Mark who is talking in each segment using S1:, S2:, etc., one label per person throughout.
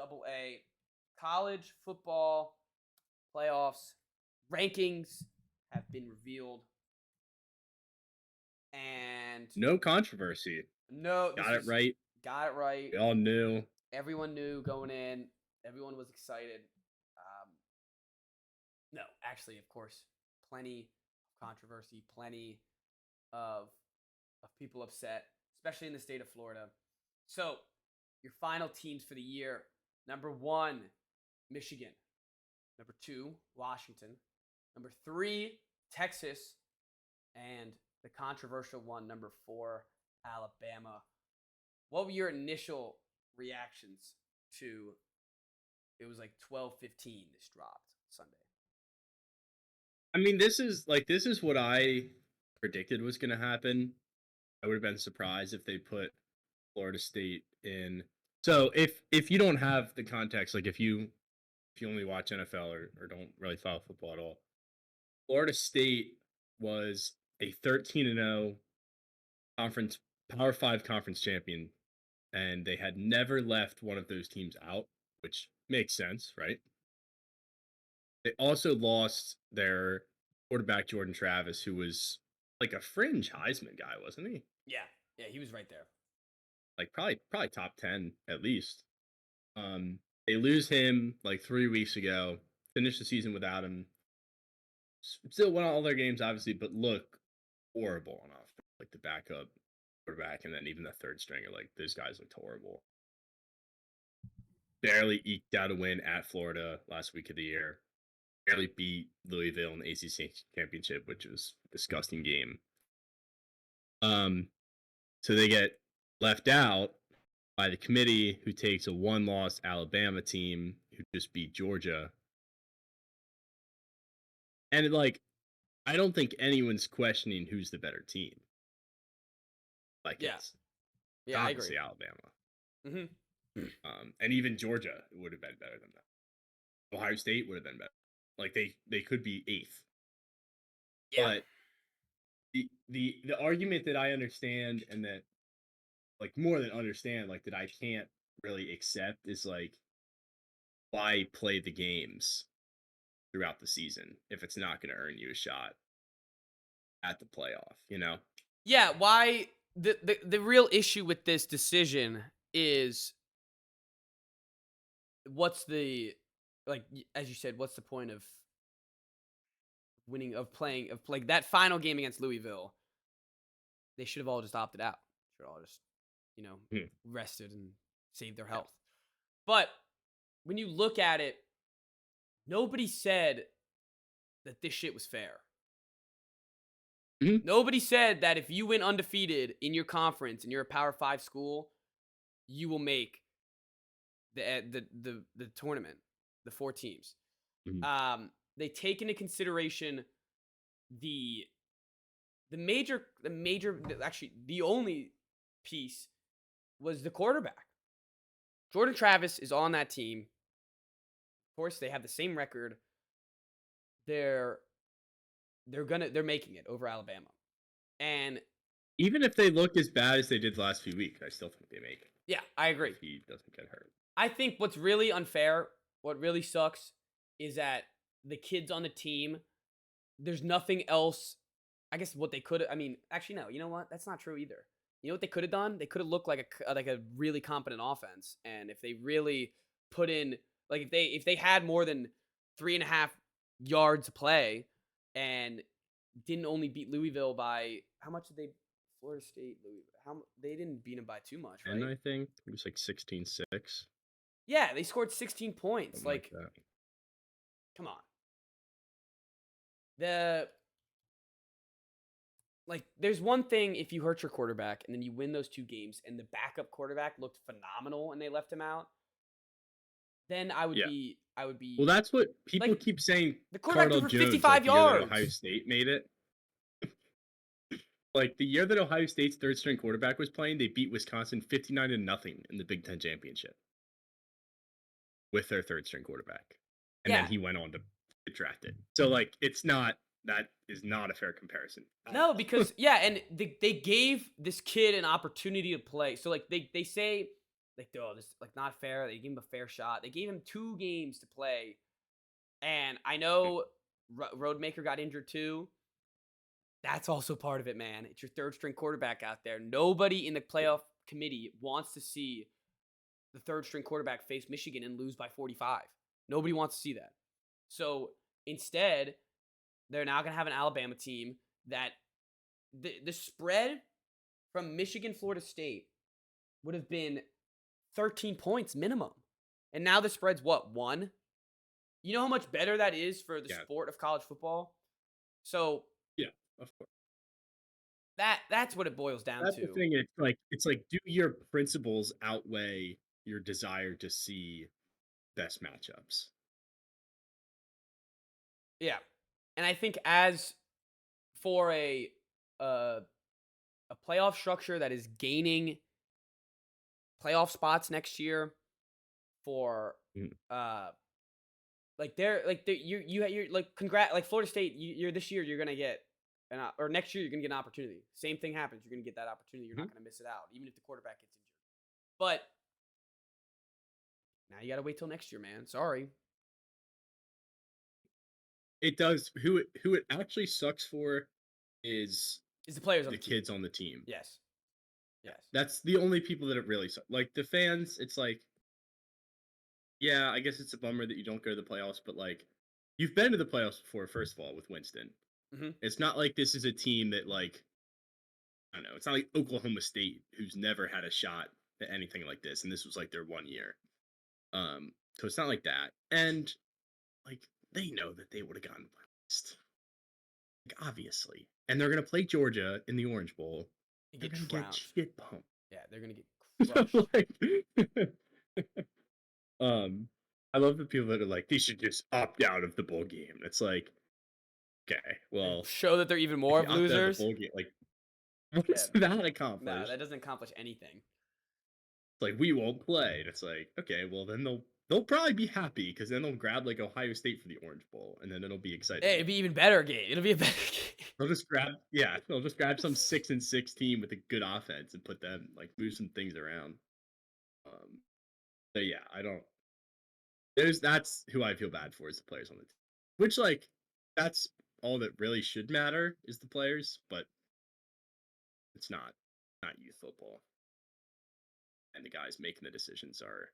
S1: Double A college football playoffs rankings have been revealed, and
S2: No controversy.
S1: no,
S2: Got it right.
S1: got it right.
S2: We all knew.
S1: Everyone knew going in. Everyone was excited. Um, no, actually, of course, plenty of controversy, plenty of people upset, especially in the state of Florida. So, your final teams for the year: number 1, Michigan; number 2, Washington; number 3, Texas; and the controversial one, number 4, Alabama. What were your initial reactions to? It was like 12:15. This dropped Sunday.
S2: I mean, this is what I predicted was going to happen. I would have been surprised if they put Florida State in. So if you don't have the context, like if you only watch NFL or don't really follow football at all, Florida State was a 13-0 conference Power 5 conference champion, and they had never left one of those teams out, which makes sense, right? They also lost their quarterback Jordan Travis, who was like a fringe Heisman guy, wasn't he?
S1: Yeah, he was right there.
S2: Like probably top 10 at least. They lose him like 3 weeks ago. Finished the season without him. Still won all their games, obviously, but look horrible on offense. Like the backup quarterback, and then even the third stringer. Like those guys looked horrible. Barely eked out a win at Florida last week of the year. Barely beat Louisville in the ACC championship, which was a disgusting game. So they get left out by the committee, who takes a one-loss Alabama team who just beat Georgia. And like, I don't think anyone's questioning who's the better team. Like,
S1: Yeah,
S2: it's
S1: I agree.
S2: obviously Alabama.
S1: Mm-hmm.
S2: And even Georgia would have been better than them. Ohio State would have been better. Like they could be 8th.
S1: Yeah.
S2: But the argument that I understand, and that like more than understand, like that I can't really accept, is like, why play the games throughout the season if it's not going to earn you a shot at the playoff, you know?
S1: Yeah, why the real issue with this decision is what's the as you said, what's the point of winning of playing of like that final game against Louisville? They should have all just opted out. Should have all just, rested and saved their health. But when you look at it, nobody said that this shit was fair.
S2: Mhm.
S1: Nobody said that if you went undefeated in your conference and you're a Power 5 school, you will make the tournament, the 4 teams.
S2: Mhm.
S1: They take into consideration the major actually the only piece was the quarterback. Jordan Travis is on that team. Of course, they have the same record. They're making it over Alabama. And
S2: Even if they look as bad as they did the last few weeks, I still think they make it.
S1: yeah, I agree.
S2: If he doesn't get hurt.
S1: I think what's really unfair, what really sucks, is that the kids on the team, there's nothing else. I guess what they could, I mean, actually no, you know what? That's not true either. You know what they could have done? They could have looked like a really competent offense, and if they really put in, like if they had more than 3.5 yards to play, and didn't only beat Louisville by how much did they? Florida State, Louisville. They didn't beat them by too much,
S2: And
S1: right?
S2: I think it was like 16-6.
S1: Yeah, they scored 16 points.
S2: Something like
S1: Like,
S2: that.
S1: come on. The like there's one thing if you hurt your quarterback and then you win those 2 games and the backup quarterback looked phenomenal and they left him out, then I would
S2: Yeah.
S1: be
S2: Well, that's what people
S1: like
S2: keep saying.
S1: the quarterback threw
S2: Cardinal
S1: for
S2: Jones,
S1: 55
S2: like the year that Ohio
S1: yards.
S2: State made it. Like the year that Ohio State's third string quarterback was playing, they beat Wisconsin 59-0 in the Big Ten championship with their third string quarterback. And
S1: Yeah.
S2: then he went on to get drafted. So like that is not a fair comparison.
S1: No, because yeah, and they gave this kid an opportunity to play. So like they say like, oh, this like not fair. They gave him a fair shot. They gave him 2 games to play, and I know Roadmaker got injured too. That's also part of it, man. It's your third string quarterback out there. Nobody in the playoff committee wants to see the third string quarterback face Michigan and lose by 45. Nobody wants to see that. So instead, they're now going to have an Alabama team that the spread from Michigan, Florida State would have been 13 points minimum. And now the spread's what, 1? You know how much better that is for the
S2: Yeah,
S1: sport of college football? So
S2: yeah, of course.
S1: that's what it boils down
S2: That's the
S1: to.
S2: thing. It's like, do your principles outweigh your desire to see best matchups?
S1: Yeah. And I think as for uh, a playoff structure that is gaining playoff spots next year for
S2: Mm.
S1: uh you're like congrats like Florida State you're this year you're gonna get or next year you're gonna get an opportunity. Same thing happens. You're gonna get that opportunity. You're
S2: Mhm.
S1: not gonna miss it out, even if the quarterback gets injured. But now you gotta wait till next year, man. Sorry.
S2: It does. Who it actually sucks for is
S1: It's the players on
S2: the
S1: the team.
S2: kids on the team.
S1: Yes. Yes.
S2: That's the only people that it really sucks. Like the fans, it's like, yeah, I guess it's a bummer that you don't go to the playoffs, but like, you've been to the playoffs before. First of all, with Winston,
S1: Mm-hmm.
S2: it's not like this is a team that like, I don't know. It's not like Oklahoma State, who's never had a shot at anything like this, and this was like their 1 year. So it's not like that, and like they know that they would have gotten playoffs, like obviously, and they're gonna play Georgia in the Orange Bowl.
S1: You
S2: They're
S1: get
S2: gonna get
S1: trounced.
S2: shit pumped.
S1: Yeah, they're gonna get
S2: So
S1: crushed.
S2: like, um, I love the people that are like, they should just opt out of the bowl game. It's like, okay,
S1: And
S2: well,
S1: show that they're even more
S2: if you
S1: of
S2: opt out of the
S1: losers.
S2: bowl game, like, what
S1: Yeah.
S2: does that
S1: No,
S2: accomplish?
S1: that doesn't accomplish anything.
S2: It's like we won't play. And it's like, okay, well then they'll probably be happy because then they'll grab like Ohio State for the Orange Bowl, and then it'll be exciting.
S1: Hey, it'd be even better game. It'll be a better game.
S2: They'll just grab some 6-6 team with a good offense and put them like move some things around. Um, so yeah, I don't. That's who I feel bad for is the players on the team. Which like that's all that really should matter is the players, but it's not youth football. And the guys making the decisions are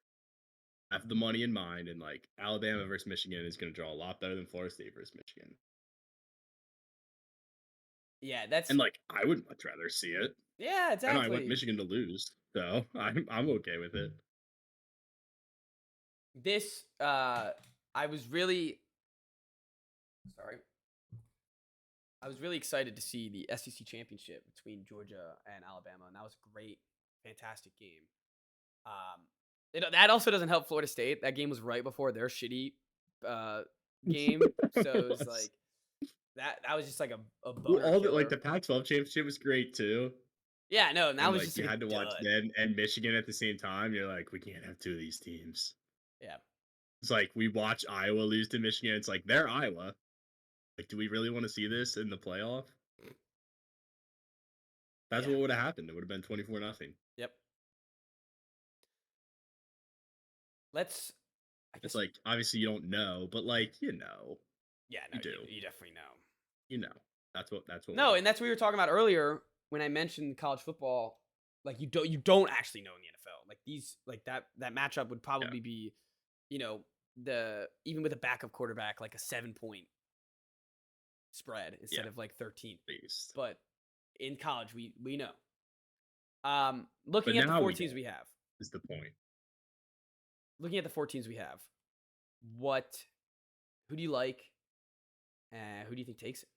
S2: have the money in mind, and like Alabama versus Michigan is going to draw a lot better than Florida State versus Michigan.
S1: Yeah, that's
S2: And like I would much rather see it.
S1: yeah,
S2: I know I want
S1: exactly.
S2: Michigan to lose, so I'm okay with it.
S1: This I was really sorry. I was really excited to see the SEC championship between Georgia and Alabama, and that was a great, fantastic game. That also doesn't help Florida State. That game was right before their shitty uh, game, so it was like that was just like a
S2: Well,
S1: boner
S2: all the like
S1: killer.
S2: the Pac-12 championship was great too,
S1: Yeah, no, and that
S2: and
S1: was
S2: like
S1: just
S2: you
S1: like a
S2: had to watch
S1: dud.
S2: them and Michigan at the same time. You're like, we can't have two of these teams.
S1: Yeah,
S2: It's like we watch Iowa lose to Michigan. It's like they're Iowa. Like, do we really want to see this in the playoff? That's
S1: yeah,
S2: what would have happened. It would have been 24-0.
S1: yep. Let's, I
S2: It's
S1: guess,
S2: like obviously you don't know, but like
S1: yeah, no,
S2: you do.
S1: you definitely know.
S2: You know. That's what would
S1: No, and
S2: happen.
S1: that's what we were talking about earlier when I mentioned college football. Like you don't actually know in the NFL. Like these like that matchup would
S2: Yeah,
S1: probably be, you know, the even with a backup quarterback like a 7 point spread
S2: yeah,
S1: instead of like 13.
S2: at least.
S1: But in college we know.
S2: But
S1: Looking at the
S2: now
S1: four
S2: we
S1: teams
S2: don't.
S1: we have.
S2: Is the point?
S1: Looking at the 4 teams we have. What who do you like? Who do you think takes it?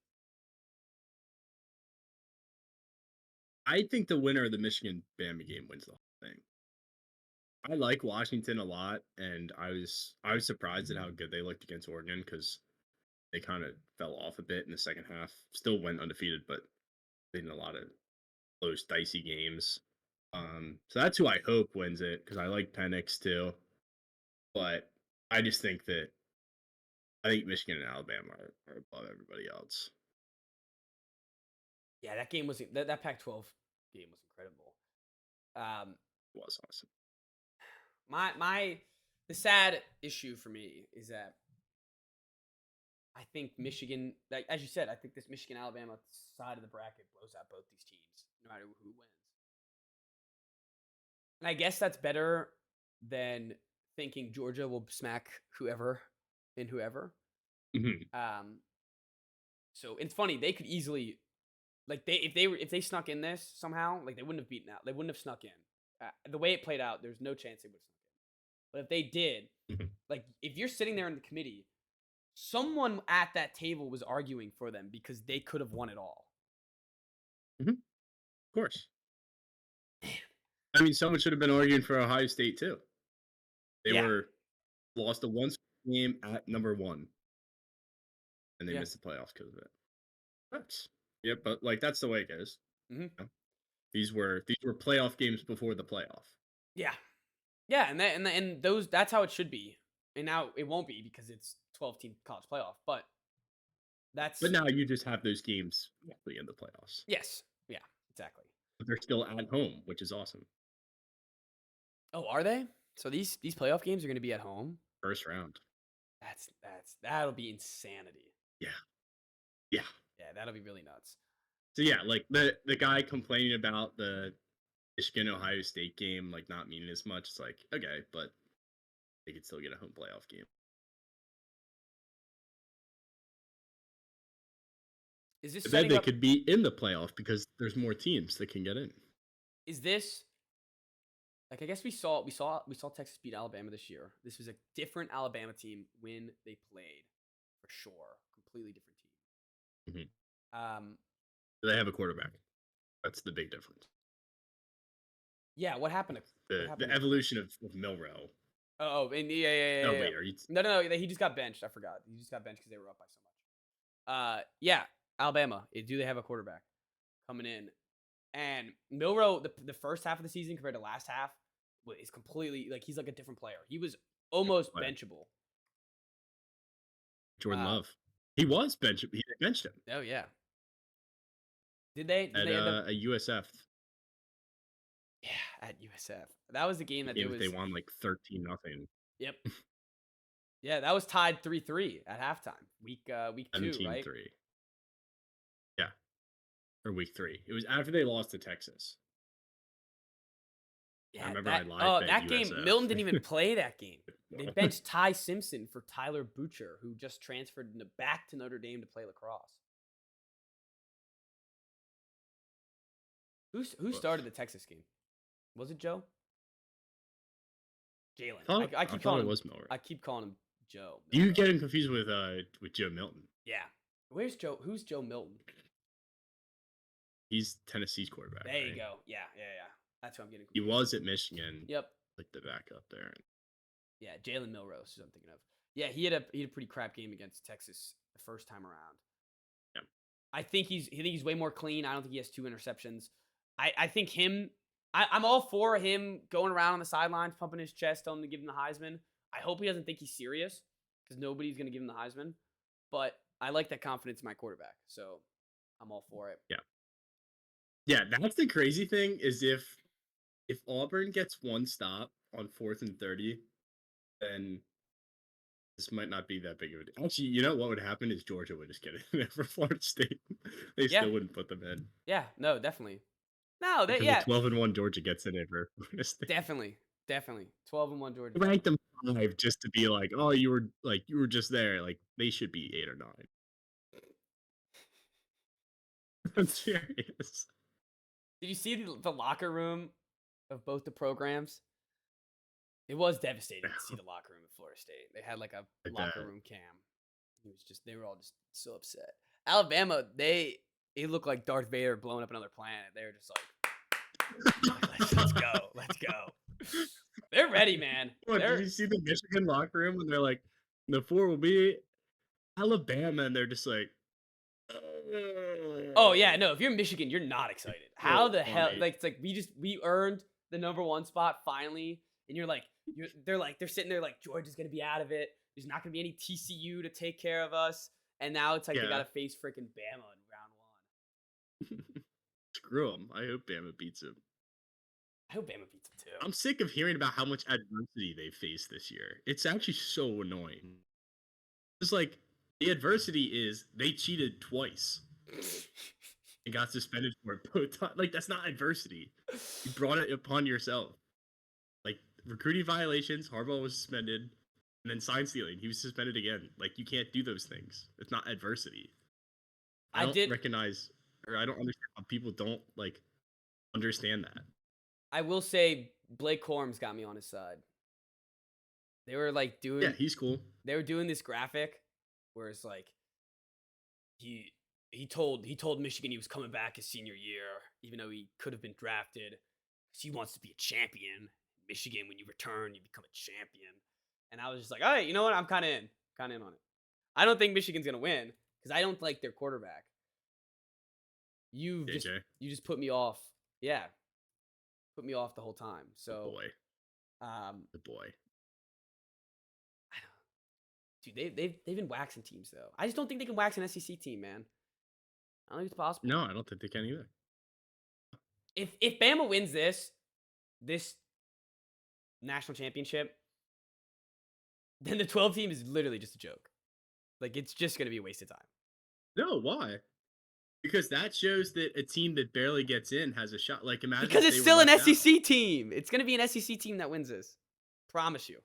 S2: I think the winner of the Michigan Bama game wins the whole thing. I like Washington a lot, and I was surprised at how good they looked against Oregon because they kind of fell off a bit in the second half. Still went undefeated, but in a lot of close, dicey games. So that's who I hope wins it because I like Penix too. But I just think that I think Michigan and Alabama are above everybody else.
S1: Yeah, that game was that Pac-12 game was incredible. Um,
S2: It was awesome.
S1: The sad issue for me is that I think Michigan, like as you said, I think this Michigan Alabama side of the bracket blows out both these teams, no matter who wins. And I guess that's better than thinking Georgia will smack whoever and whoever.
S2: Mhm.
S1: Um, so it's funny they could easily like if they snuck in this somehow, like they wouldn't have beaten out. They wouldn't have snuck in. The way it played out, there's no chance they would have snuck in. But if they did,
S2: Mhm.
S1: like if you're sitting there in the committee, someone at that table was arguing for them because they could have won it all.
S2: Mhm. Of course. I mean, someone should have been arguing for Ohio State too. They
S1: Yeah,
S2: were lost the one game at number 1, and they
S1: yeah,
S2: missed the playoffs because of it. That's yeah, but like that's the way it goes.
S1: hmm
S2: You know? These were playoff games before the playoff.
S1: yeah, yeah, and those that's how it should be. And now it won't be because it's 12-team college playoff. But
S2: But
S1: that's
S2: now you just have those games actually in the playoffs.
S1: yes, yeah, exactly.
S2: But they're still at home, which is awesome.
S1: Oh, are they? So these playoff games are going to be at home.
S2: First round.
S1: That'll be insanity.
S2: Yeah. Yeah.
S1: Yeah, that'll be really nuts.
S2: So yeah, like the guy complaining about the Michigan Ohio State game like not meaning as much, it's like, okay, but they could still get a home playoff game.
S1: Is this
S2: But then
S1: setting
S2: they
S1: up?
S2: could be in the playoff because there's more teams that can get in.
S1: Is this like I guess we saw Texas beat Alabama this year. This was a different Alabama team when they played, for sure. Completely different
S2: Mhm.
S1: team.
S2: They have a quarterback. That's the big difference.
S1: Yeah. What happened? What
S2: The
S1: happened?
S2: evolution of Milrow.
S1: And yeah.
S2: Oh wait, are you?
S1: No. He just got benched. I forgot. He just got benched because they were up by so much. Yeah. Alabama. Do they have a quarterback coming in? And Milrow, the first half of the season compared to last half, is completely like he's like a different player. He was almost
S2: Like,
S1: benchable.
S2: Jordan
S1: Uh,
S2: Love. He was benched. He benched him
S1: oh yeah. Did they? Did
S2: at
S1: they end up?
S2: a USF
S1: Yeah, at USF. That was the game that
S2: game
S1: there
S2: that they
S1: was.
S2: won like 13-0,
S1: Yep. Yeah, that was tied 3-3 at halftime. Week two,
S2: seventeen
S1: right?
S2: three. Yeah, or week 3. It was after they lost to Texas. I
S1: Yeah,
S2: remember I
S1: that
S2: live bet
S1: that game.
S2: USF.
S1: Milton didn't even play that game. They benched Ty Simpson for Tyler Butcher, who just transferred back to Notre Dame to play lacrosse. Who started the Texas game? Was it Joe? Jalen.
S2: I thought it was Milrow.
S1: I keep calling him Joe.
S2: You
S1: Milrow.
S2: getting confused with Joe Milton?
S1: Yeah. Where's Joe? Who's Joe Milton?
S2: He's Tennessee's quarterback.
S1: There
S2: Right?
S1: you go. Yeah. That's who I'm getting
S2: He
S1: confused.
S2: was at Michigan,
S1: Yep.
S2: like the backup there.
S1: Yeah, Jalen Milrose is what I'm thinking of. Yeah, he had a pretty crap game against Texas the first time around.
S2: Yeah.
S1: I think he's way more clean. I don't think he has 2 interceptions. I think I'm all for him going around on the sidelines, pumping his chest, telling him to give him the Heisman. I hope he doesn't think he's serious because nobody's gonna give him the Heisman. But I like that confidence in my quarterback, so I'm all for it.
S2: Yeah. Yeah, that's the crazy thing is if Auburn gets one stop on 4th and 30, then this might not be that big of a deal. Actually, you know what would happen is Georgia would just get it in there for Florida State. They
S1: Yeah,
S2: still wouldn't put them in.
S1: yeah, no, definitely. No,
S2: Because the
S1: yeah,
S2: 12-1 Georgia gets in it for Florida State.
S1: definitely. 12-1 Georgia.
S2: Rank them 5 just to be like, oh, you were just there. Like they should be 8 or 9. I'm serious.
S1: Did you see the locker room of both the programs? It was devastating to see the locker room of Florida State. They had like a
S2: Like
S1: locker
S2: that.
S1: room cam. They were all just so upset. Alabama, it looked like Darth Vader blowing up another planet. They were just like let's go, let's go. They're ready, man.
S2: What, did you see the Michigan locker room when they're like, the 4 will be Alabama, and they're just like,
S1: Oh yeah, no. If you're Michigan, you're not excited. How
S2: so
S1: the hell?
S2: funny.
S1: Like it's like we earned the number 1 spot finally, and they're sitting there like Georgia's gonna be out of it. There's not gonna be any TCU to take care of us, and now it's like they
S2: Yeah.
S1: gotta face freaking Bama in round 1.
S2: Screw them. I hope Bama beats him.
S1: I hope Bama beats them too.
S2: I'm sick of hearing about how much adversity they faced this year. It's actually so annoying. It's like the adversity is they cheated twice and got suspended for it both times. Like that's not adversity. You brought it upon yourself. Like recruiting violations, Harbaugh was suspended, and then sign stealing, he was suspended again. Like you can't do those things. It's not adversity. I
S1: I
S2: don't
S1: did.
S2: recognize or I don't understand how people don't like understand that.
S1: I will say Blake Corum's got me on his side. They were like
S2: Yeah,
S1: doing.
S2: he's cool.
S1: They were doing this graphic where it's like he he told Michigan he was coming back his senior year, even though he could have been drafted. 'Cause he wants to be a champion. Michigan, when you return, you become a champion. And I was just like, all right, you know what? I'm kind of in on it. I don't think Michigan's gonna win because I don't like their quarterback. You just
S2: JJ,
S1: you just put me off. Yeah, put me off the whole time.
S2: the
S1: So,
S2: boy,
S1: um,
S2: the boy.
S1: I don't, dude, they've been waxing teams though. I just don't think they can wax an SEC team, man. I don't think it's possible.
S2: No, I don't think they can either.
S1: If Bama wins this national championship, then the 12 team is literally just a joke. Like it's just gonna be a waste of time.
S2: No, why? Because that shows that a team that barely gets in has a shot. Like imagine
S1: Because
S2: if
S1: it's
S2: they were
S1: still an
S2: left out.
S1: SEC team. It's gonna be an SEC team that wins this. Promise you.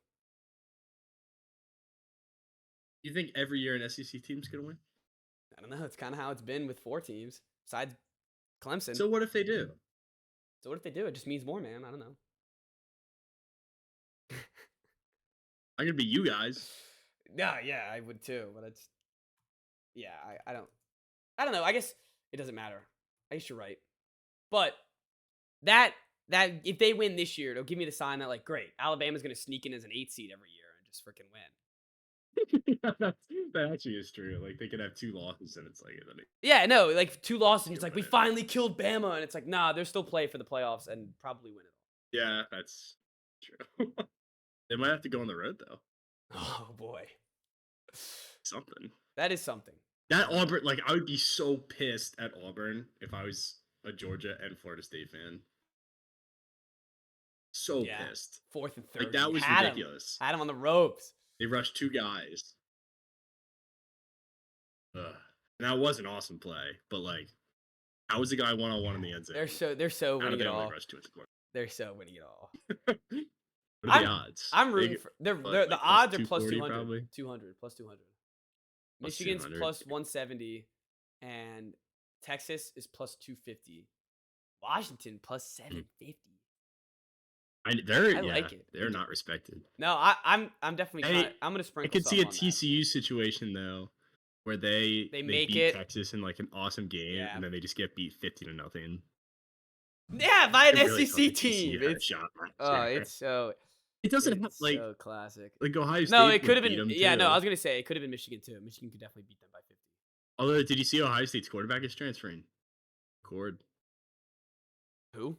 S2: You think every year an SEC team's gonna win?
S1: I don't know. It's kind of how it's been with 4 teams besides Clemson.
S2: So what if they do?
S1: So what if they do? It just means more, man. I don't know.
S2: I'm gonna be you guys.
S1: Yeah, I would too. But it's yeah, I don't know. I guess it doesn't matter. I guess you're right. But that if they win this year, it'll give me the sign that like, great, Alabama's gonna sneak in as an 8 seed every year and just freaking win.
S2: That actually is true. Like they could have 2 losses and it's like
S1: Yeah, no, like 2 losses, and it's like we
S2: Right.
S1: finally killed Bama, and it's like, nah, they'll still play for the playoffs and probably win it
S2: yeah, that's true. They might have to go on the road though.
S1: all. Oh boy,
S2: Something.
S1: that is something.
S2: That Auburn, like I would be so pissed at Auburn if I was a Georgia and Florida State fan. So
S1: Yeah,
S2: pissed.
S1: 4th and 3rd.
S2: Like that was ridiculous.
S1: Had him on the ropes.
S2: They rushed 2 guys. Ugh. And that was an awesome play, but like, how was the guy 1-on-1 in the end zone?
S1: They're so
S2: How
S1: winning
S2: did
S1: it
S2: they only
S1: all.
S2: rush 2 at the corner?
S1: They're so winning it all.
S2: What are the odds?
S1: I'm rooting for.
S2: What,
S1: The
S2: like
S1: odds are plus
S2: 240
S1: 200.
S2: probably?
S1: 200 plus 200.
S2: Plus
S1: Michigan's
S2: 200.
S1: plus 170, and Texas is plus 250. Washington plus 750. I like it.
S2: They're not respected.
S1: No, I'm definitely trying. I'm gonna
S2: I
S1: sprinkle.
S2: could see a
S1: something on that.
S2: TCU situation though, where they
S1: make
S2: beat
S1: it-
S2: Texas in like an awesome game,
S1: Yeah.
S2: and then they just get beat 50-0.
S1: Yeah, by an
S2: I really
S1: SEC
S2: thought that TCU
S1: team.
S2: had a
S1: It's
S2: shot last year.
S1: it's so.
S2: It doesn't have
S1: It's
S2: like
S1: so classic.
S2: Ohio State.
S1: No, it could have
S2: beat
S1: been.
S2: them
S1: Yeah, no,
S2: too.
S1: I was gonna say it could have been Michigan too. Michigan could definitely beat them by 50.
S2: Although, did you see Ohio State's quarterback is transferring? McCord.
S1: Who?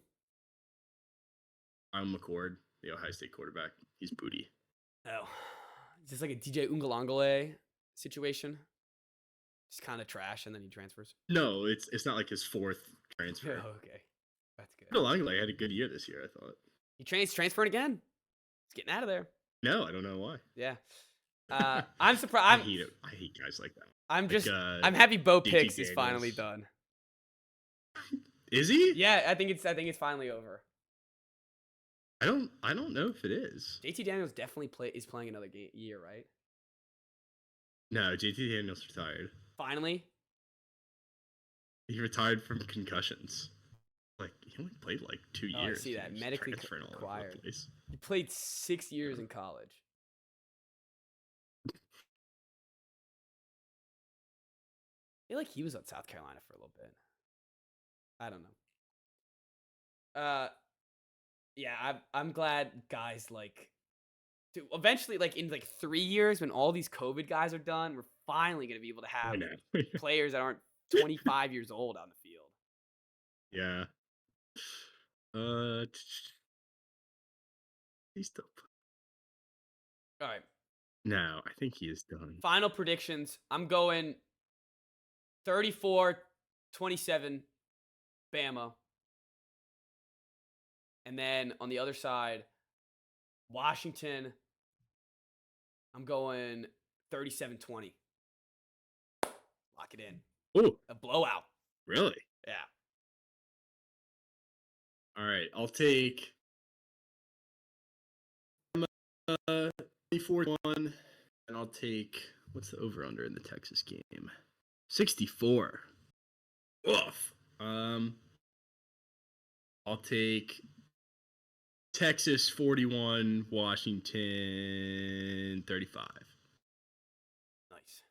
S2: I'm McCord, the Ohio State quarterback. He's booty.
S1: Oh, is this like a DJ Ungalangale situation? Just kind of trash, and then he transfers.
S2: No, it's not like his 4th transfer.
S1: Oh, okay, that's good.
S2: Langley had a good year this year, I thought.
S1: He transferring again. He's getting out of there.
S2: No, I don't know why.
S1: Yeah. I'm surprised.
S2: I hate it. I hate guys like that.
S1: I'm just.
S2: Like,
S1: I'm happy Bo
S2: JT
S1: Picks is finally
S2: Daniels.
S1: done.
S2: Is he?
S1: Yeah, I think it's finally over.
S2: I don't know if it is.
S1: JT Daniels definitely is playing another year, right?
S2: No, JT Daniels retired.
S1: Finally.
S2: He retired from concussions. Like he only played like 2
S1: Oh,
S2: years.
S1: I see that.
S2: He was
S1: Medically
S2: transferring all over the
S1: acquired.
S2: place.
S1: He played 6 years in college. I feel like he was at South Carolina for a little bit. I don't know. Yeah, I'm glad guys like to eventually, like in like 3 years when all these COVID guys are done, we're finally gonna be able to
S2: I
S1: have
S2: know.
S1: players that aren't 25 years old on the field.
S2: Yeah. He's still.
S1: All right.
S2: No, I think he is done.
S1: Final predictions. I'm going 34-27 Bama. And then on the other side, Washington, I'm going 37-20. Lock it in.
S2: Oh,
S1: A blowout.
S2: really?
S1: Yeah.
S2: All right, I'll take 41, and I'll take what's the over under in the Texas game? 64. Oof. I'll take Texas 41, Washington 35.
S1: Nice.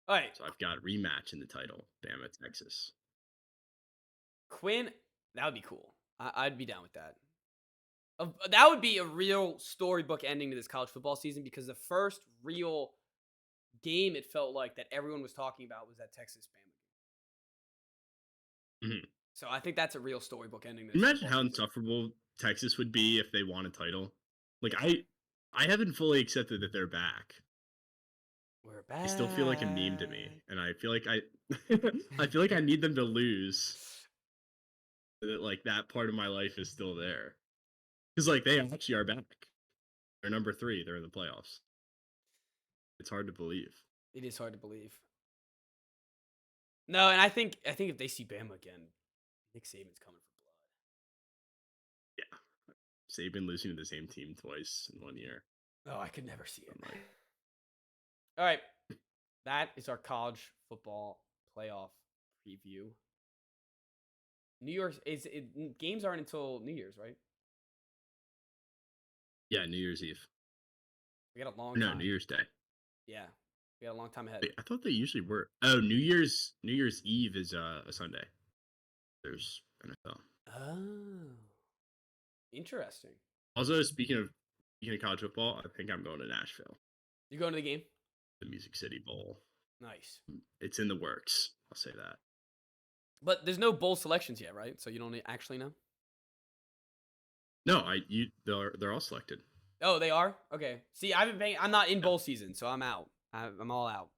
S1: All right.
S2: So I've got a rematch in the title. Bama, Texas.
S1: Quinn, that would be cool. I'd be down with that. That would be a real storybook ending to this college football season because the first real game it felt like that everyone was talking about was that Texas Bama game.
S2: Mhm.
S1: So I think that's a real storybook ending to
S2: Can
S1: this
S2: you imagine how
S1: football season.
S2: insufferable Texas would be if they won a title? Like
S1: Yeah.
S2: I haven't fully accepted that they're back.
S1: We're
S2: They still feel like a meme to me,
S1: back.
S2: and I feel like I feel like I need them to lose. So that like that part of my life is still there. Because like they actually are back. They're number 3. They're in the playoffs. It's hard to believe.
S1: It is hard to believe. No, and I think if they see Bama again, Nick Saban's coming for blood.
S2: Yeah. Saban losing to the same team twice in 1 year.
S1: Oh, I could never see it.
S2: I'm like,
S1: All right. That is our college football playoff preview. New Year's games aren't until New Year's, right?
S2: yeah, New Year's Eve.
S1: We got a long
S2: No,
S1: time.
S2: New Year's Day.
S1: Yeah. We got a long time ahead.
S2: Wait, I thought they usually were. Oh, New Year's Eve is a Sunday. There's NFL.
S1: Oh. Interesting.
S2: Also, speaking of college football, I think I'm going to Nashville.
S1: You going to the game?
S2: The Music City Bowl.
S1: Nice.
S2: It's in the works. I'll say that.
S1: But there's no bowl selections yet, right? So you don't actually know?
S2: No, they're all selected.
S1: Oh, they are? Okay. See, I'm not in bowl season, so I'm out. I'm all out.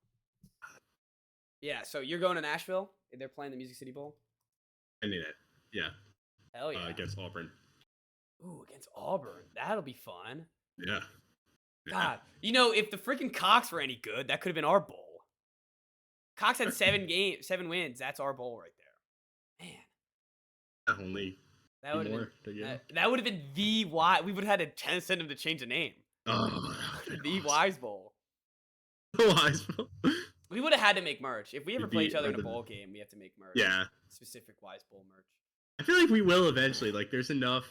S1: Yeah, so you're going to Nashville? They're playing the Music City Bowl?
S2: I need it. Yeah.
S1: Hell yeah.
S2: Against Auburn.
S1: Ooh, against Auburn. That'll be fun.
S2: Yeah.
S1: God. If the freaking Cox were any good, that could have been our bowl. Cox had 7 wins. That's our bowl right there. Man.
S2: Only
S1: That would have
S2: more
S1: been that would have been the why we would have had to send him to change the name.
S2: Oh,
S1: The Wise Bowl.
S2: Wise.
S1: We would have had to make merch. If we ever
S2: It'd
S1: play
S2: be
S1: each other in a
S2: the-
S1: bowl game, we have to make merch.
S2: Yeah.
S1: Specific Wise Bowl merch.
S2: I feel like we will eventually. Like, there's enough.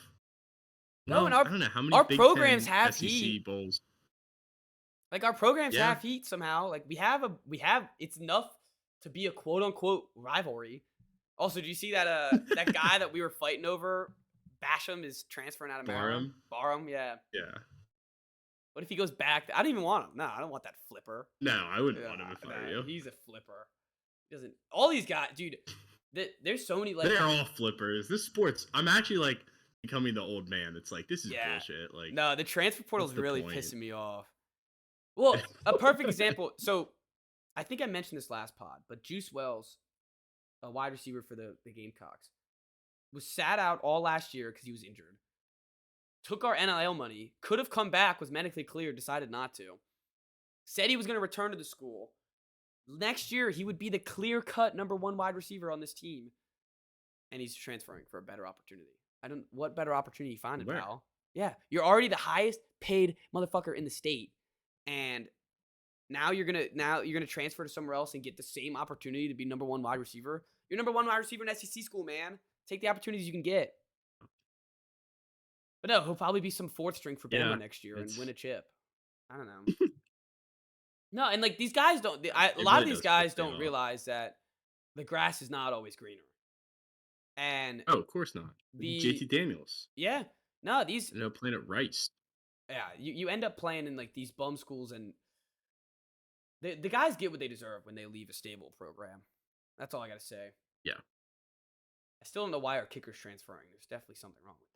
S1: No, and
S2: I don't know how many
S1: our
S2: Big
S1: programs
S2: Ten
S1: have
S2: SEC
S1: heat.
S2: bowls.
S1: Like our programs
S2: Yeah.
S1: have heat somehow. Like we have it's enough to be a quote unquote rivalry. Also, do you see that that guy that we were fighting over? Basham is transferring out of Maryland. Barham, yeah.
S2: Yeah.
S1: What if he goes back? I don't even want him. No, I don't want that flipper.
S2: No, I wouldn't want him if I were you.
S1: He's a flipper. He doesn't. All these guys, dude. There's so many like.
S2: They're all flippers. This sports. I'm actually like becoming the old man. It's like this is bullshit. Like
S1: no, the transfer portal is
S2: what's the
S1: really
S2: point?
S1: pissing me off. Well, a perfect example. So, I think I mentioned this last pod, but Juice Wells, a wide receiver for the Gamecocks, was sat out all last year because he was injured. Took our NIL money, could have come back, was medically cleared, decided not to. Said he was going to return to the school. Next year, he would be the clear-cut number 1 wide receiver on this team. And he's transferring for a better opportunity. What better opportunity you finding,
S2: Where?
S1: pal? Yeah, you're already the highest paid motherfucker in the state. And now you're gonna transfer to somewhere else and get the same opportunity to be number 1 wide receiver. You're number 1 wide receiver in SEC school, man. Take the opportunities you can get. But no, he'll probably be some 4th string for Bama next year and win a chip. I don't know. No, and like these guys don't. A lot of these guys don't realize that the grass is not always greener. And
S2: of course not. JT Daniels.
S1: Yeah, no, these.
S2: Playing at Rice.
S1: Yeah, you end up playing in like these bum schools, and the guys get what they deserve when they leave a stable program. That's all I gotta say.
S2: Yeah.
S1: I still don't know why our kicker's transferring. There's definitely something wrong with